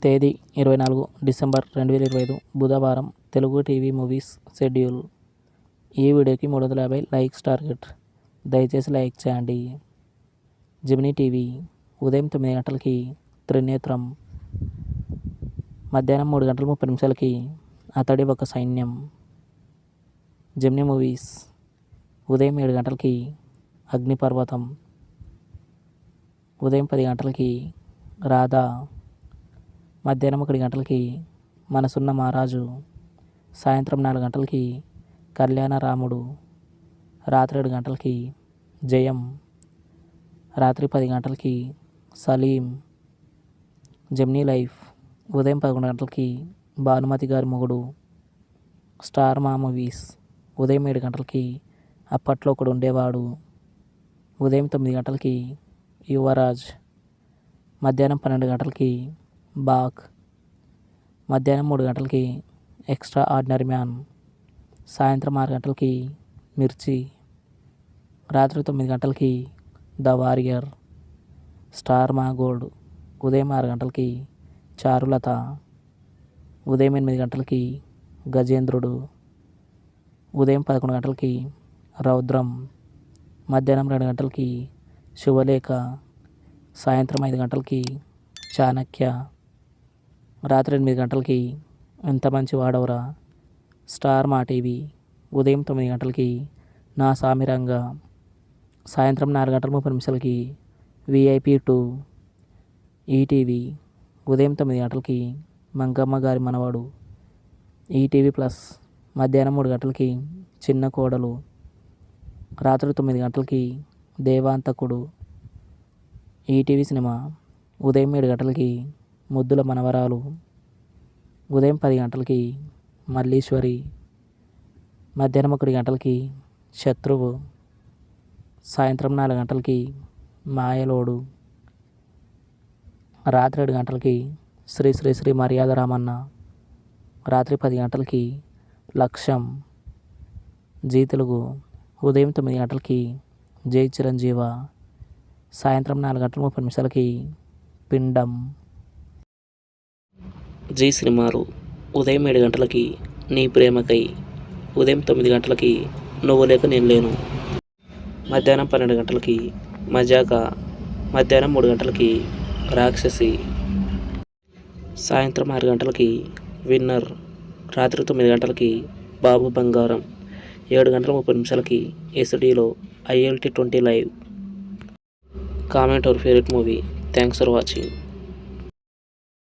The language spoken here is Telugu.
తేదీ 24 డిసెంబర్ 2025 బుధవారం. Telugu TV movies schedule. ఈ వీడియోకి 350 లైక్స్ టార్గెట్. దయచేసి లైక్ చేయండి. జెమినీ టీవీ ఉదయం 9 గంటలకి త్రినేత్రం, మధ్యాహ్నం 3 గంటల 30 నిమిషాలకి అతడి ఒక సైన్యం. జెమినీ మూవీస్ ఉదయం 7 గంటలకి అగ్నిపర్వతం, ఉదయం 10 గంటలకి రాధా, మధ్యాహ్నం 1 గంటలకి మనసున్న మహారాజు, సాయంత్రం 4 గంటలకి కళ్యాణరాముడు, రాత్రి 7 గంటలకి జయం, రాత్రి 10 గంటలకి సలీం. జెమినీ లైఫ్ ఉదయం 11 గంటలకి భానుమతి గారి మొగుడు. స్టార్ మా మూవీస్ ఉదయం 7 గంటలకి అప్పట్లో ఒకడు ఉండేవాడు, ఉదయం 9 గంటలకి యువరాజ్, మధ్యాహ్నం 12 గంటలకి బాక్, మధ్యాహ్నం 3 గంటలకి ఎక్స్ట్రా ఆర్డినరీ మ్యాన్, సాయంత్రం 6 గంటలకి మిర్చి, రాత్రి 9 గంటలకి ద వారియర్. స్టార్ మా గోల్డ్ ఉదయం 6 గంటలకి చారులత, ఉదయం 8 గంటలకి గజేంద్రుడు, ఉదయం 11 గంటలకి రౌద్రం, మధ్యాహ్నం 2 గంటలకి శుభలేఖ, సాయంత్రం 5 గంటలకి చాణక్య, రాత్రి 8 గంటలకి ఎంత మంచి వాడవరా. స్టార్ మా టీవీ ఉదయం 9 గంటలకి నా సామిరంగా, సాయంత్రం 4 గంటల 30 నిమిషాలకి VIP 2. ఈటీవీ ఉదయం 9 గంటలకి మంగమ్మ గారి మనవాడు. ఈటీవీ ప్లస్ మధ్యాహ్నం 3 గంటలకి చిన్న కోడలు, రాత్రి 9 గంటలకి దేవాంతకుడు. ఈటీవీ సినిమా ఉదయం 7 గంటలకి ముద్దుల మనవరాలు, ఉదయం 10 గంటలకి మల్లీశ్వరి, మధ్యాహ్నం 1 గంటలకి శత్రువు, సాయంత్రం 4 గంటలకి మాయలోడు, రాత్రి 7 గంటలకి శ్రీ శ్రీ శ్రీ మర్యాద రామన్న, రాత్రి 10 గంటలకి లక్ష్యం. జీ తెలుగు ఉదయం 9 గంటలకి జై చిరంజీవ, సాయంత్రం 4 గంటల 30 నిమిషాలకి పిండం. జీ సినిమాలు ఉదయం 7 గంటలకి నీ ప్రేమకై, ఉదయం 9 గంటలకి నువ్వు లేక నేను లేను, మధ్యాహ్నం 12 గంటలకి మజాకా, మధ్యాహ్నం 3 గంటలకి రాక్షసి, సాయంత్రం 6 గంటలకి విన్నర్, రాత్రి 9 గంటలకి బాబు బంగారం, 7 గంటల 30 నిమిషాలకి ఎస్డీలో ILT 20 live. Comment our favourite movie. Thanks for watching.